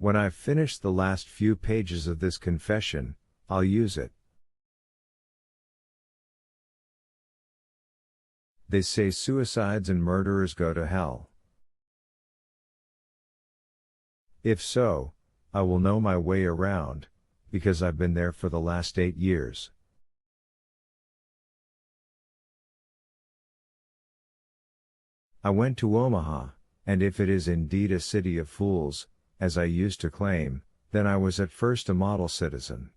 When I've finished the last few pages of this confession, I'll use it. They say suicides and murderers go to hell. If so, I will know my way around, because I've been there for the last 8 years. I went to Omaha, and if it is indeed a city of fools, as I used to claim, then I was at first a model citizen.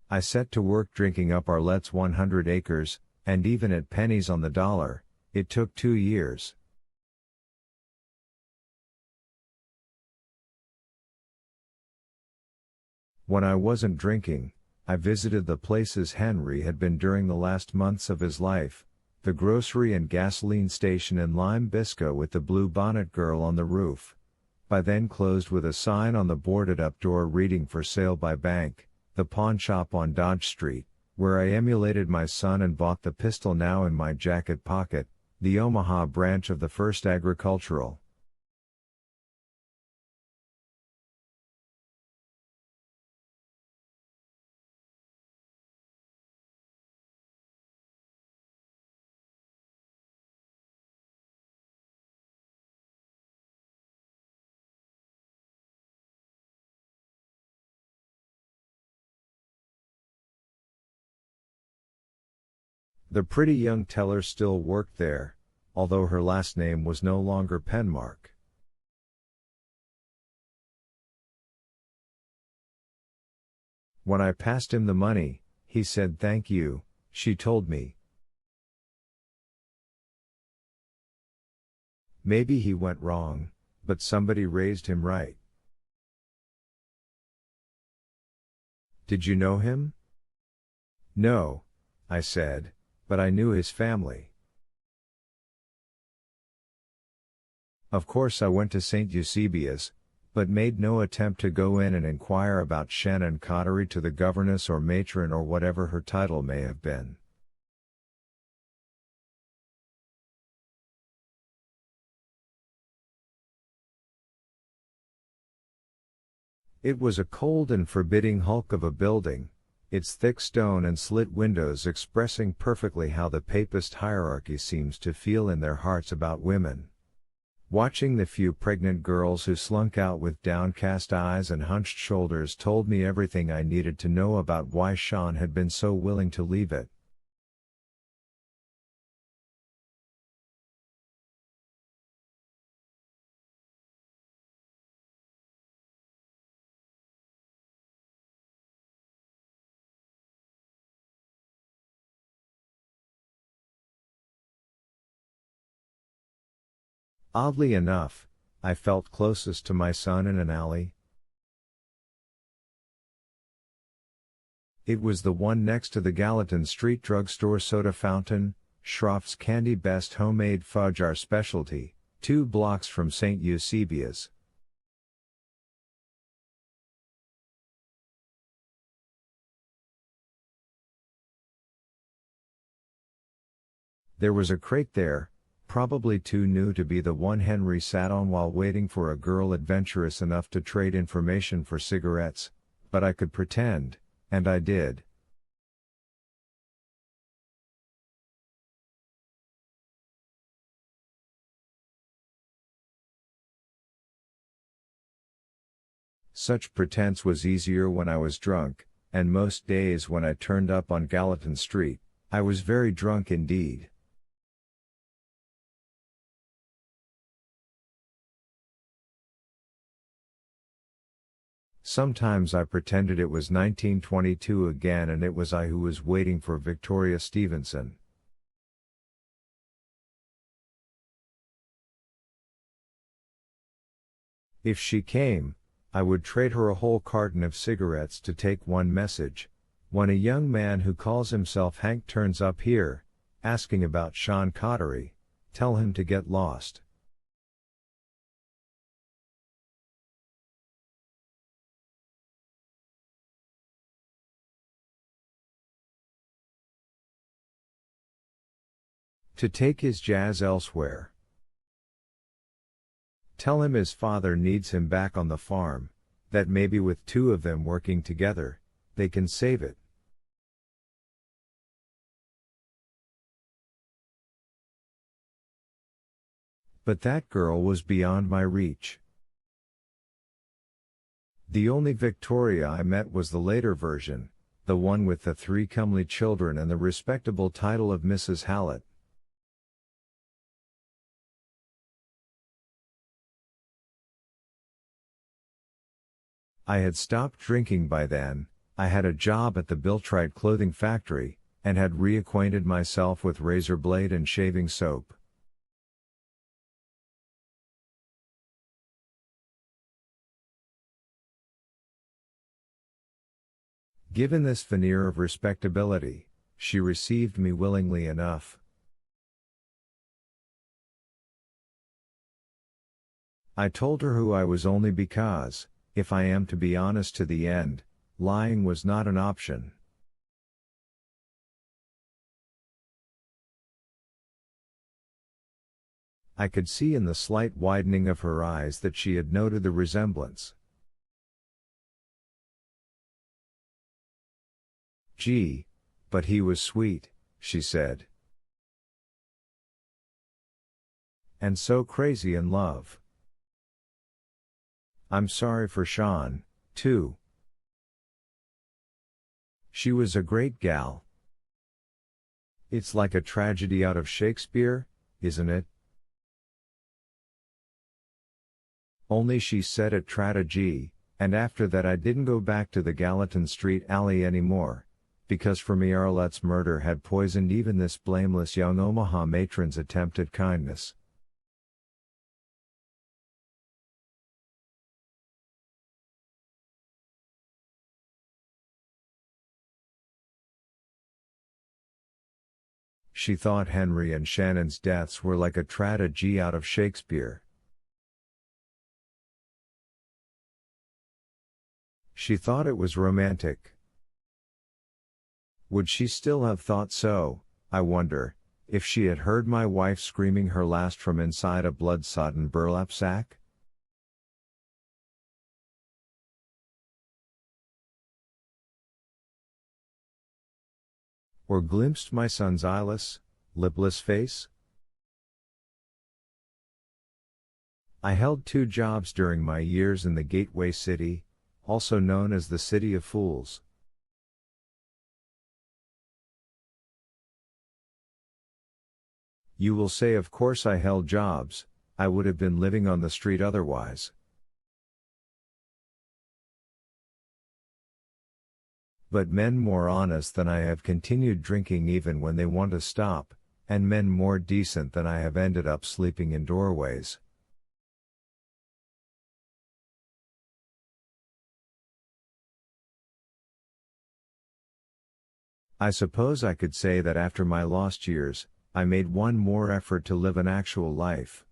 I set to work drinking up Arlette's 100 acres, and even at pennies on the dollar, it took 2 years. When I wasn't drinking, I visited the places Henry had been during the last months of his life, the grocery and gasoline station in Lime Bisco with the blue bonnet girl on the roof, by then closed with a sign on the boarded up door reading for sale by bank, the pawn shop on Dodge Street, where I emulated my son and bought the pistol now in my jacket pocket, the Omaha branch of the First Agricultural. The pretty young teller still worked there, although her last name was no longer Penmark. When I passed him the money, he said thank you, she told me. Maybe he went wrong, but somebody raised him right. Did you know him? No, I said, but I knew his family. Of course I went to St. Eusebius, but made no attempt to go in and inquire about Shannon Cottery to the governess or matron or whatever her title may have been. It was a cold and forbidding hulk of a building, its thick stone and slit windows expressing perfectly how the papist hierarchy seems to feel in their hearts about women. Watching the few pregnant girls who slunk out with downcast eyes and hunched shoulders told me everything I needed to know about why Sean had been so willing to leave it. Oddly enough, I felt closest to my son in an alley. It was the one next to the Gallatin Street drugstore soda fountain, Schroff's Candy Best Homemade Fudge our specialty, 2 blocks from St. Eusebius. There was a crate there, probably too new to be the one Henry sat on while waiting for a girl adventurous enough to trade information for cigarettes, but I could pretend, and I did. Such pretense was easier when I was drunk, and most days when I turned up on Gallatin Street, I was very drunk indeed. Sometimes I pretended it was 1922 again and it was I who was waiting for Victoria Stevenson. If she came, I would trade her a whole carton of cigarettes to take one message. When a young man who calls himself Hank turns up here, asking about Sean Cottery, tell him to get lost. To take his jazz elsewhere. Tell him his father needs him back on the farm, that maybe with two of them working together, they can save it. But that girl was beyond my reach. The only Victoria I met was the later version, the one with the 3 comely children and the respectable title of Mrs. Hallett. I had stopped drinking by then, I had a job at the Biltrite clothing factory, and had reacquainted myself with razor blade and shaving soap. Given this veneer of respectability, she received me willingly enough. I told her who I was only because, if I am to be honest to the end, lying was not an option. I could see in the slight widening of her eyes that she had noted the resemblance. Gee, but he was sweet, she said. And so crazy in love. I'm sorry for Sean, too. She was a great gal. It's like a tragedy out of Shakespeare, isn't it? Only she said it tragedy, and after that I didn't go back to the Gallatin Street alley anymore, because for me Arlette's murder had poisoned even this blameless young Omaha matron's attempt at kindness. She thought Henry and Shannon's deaths were like a tragedy out of Shakespeare. She thought it was romantic. Would she still have thought so, I wonder, if she had heard my wife screaming her last from inside a blood-sodden burlap sack? Or glimpsed my son's eyeless, lipless face? I held 2 jobs during my years in the Gateway City, also known as the City of Fools. You will say of course I held jobs, I would have been living on the street otherwise. But men more honest than I have continued drinking even when they want to stop, and men more decent than I have ended up sleeping in doorways. I suppose I could say that after my lost years, I made one more effort to live an actual life.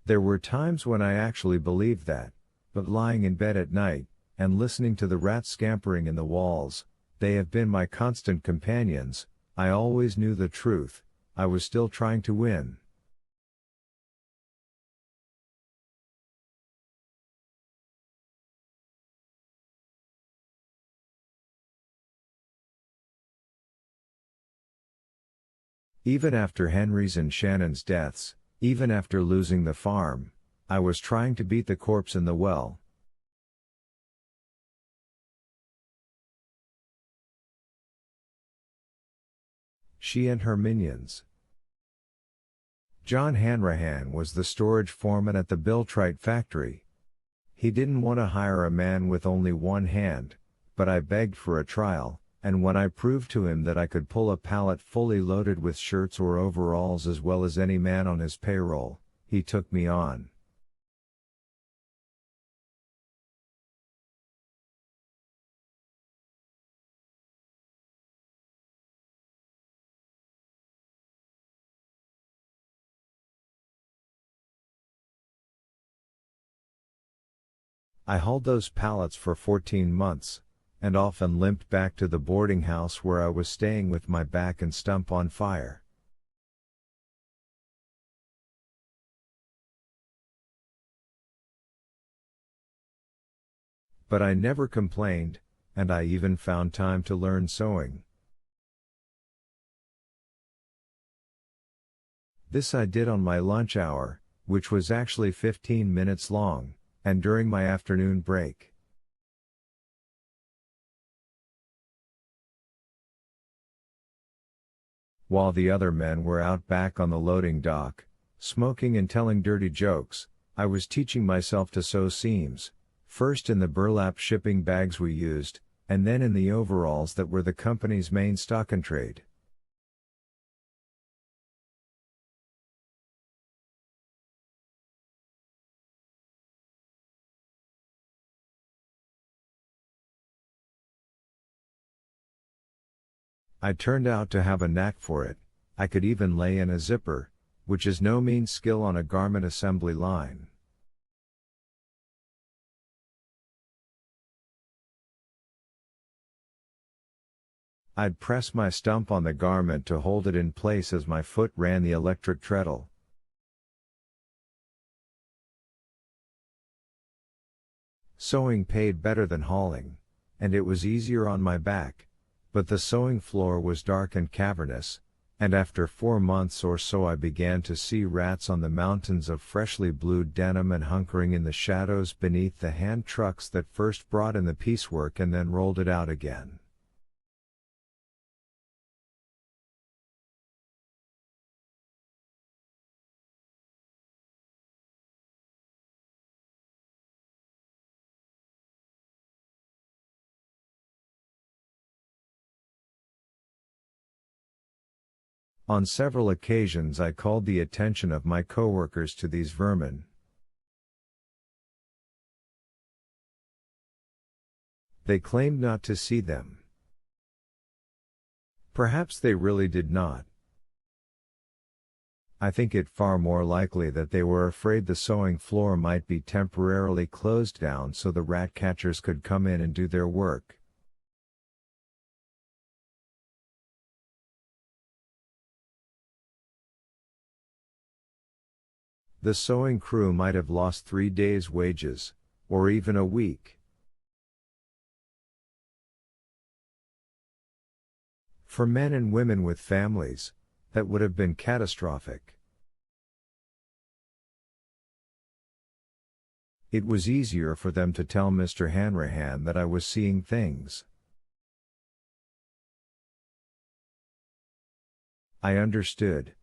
There were times when I actually believed that, but lying in bed at night, and listening to the rats scampering in the walls, they have been my constant companions, I always knew the truth, I was still trying to win. Even after Henry's and Shannon's deaths, even after losing the farm, I was trying to beat the corpse in the well. She and her minions. John Hanrahan was the storage foreman at the Biltrite factory. He didn't want to hire a man with only one hand, but I begged for a trial, and when I proved to him that I could pull a pallet fully loaded with shirts or overalls as well as any man on his payroll, he took me on. I hauled those pallets for 14 months, and often limped back to the boarding house where I was staying with my back and stump on fire. But I never complained, and I even found time to learn sewing. This I did on my lunch hour, which was actually 15 minutes long, and during my afternoon break. While the other men were out back on the loading dock, smoking and telling dirty jokes, I was teaching myself to sew seams, first in the burlap shipping bags we used, and then in the overalls that were the company's main stock-in-trade. I turned out to have a knack for it. I could even lay in a zipper, which is no mean skill on a garment assembly line. I'd press my stump on the garment to hold it in place as my foot ran the electric treadle. Sewing paid better than hauling, and it was easier on my back, but the sewing floor was dark and cavernous, and after 4 months or so I began to see rats on the mountains of freshly blued denim and hunkering in the shadows beneath the hand trucks that first brought in the piecework and then rolled it out again. On several occasions I called the attention of my coworkers to these vermin. They claimed not to see them. Perhaps they really did not. I think it far more likely that they were afraid the sewing floor might be temporarily closed down so the rat catchers could come in and do their work. The sewing crew might have lost 3 days' wages, or even a week. For men and women with families, that would have been catastrophic. It was easier for them to tell Mr. Hanrahan that I was seeing things. I understood.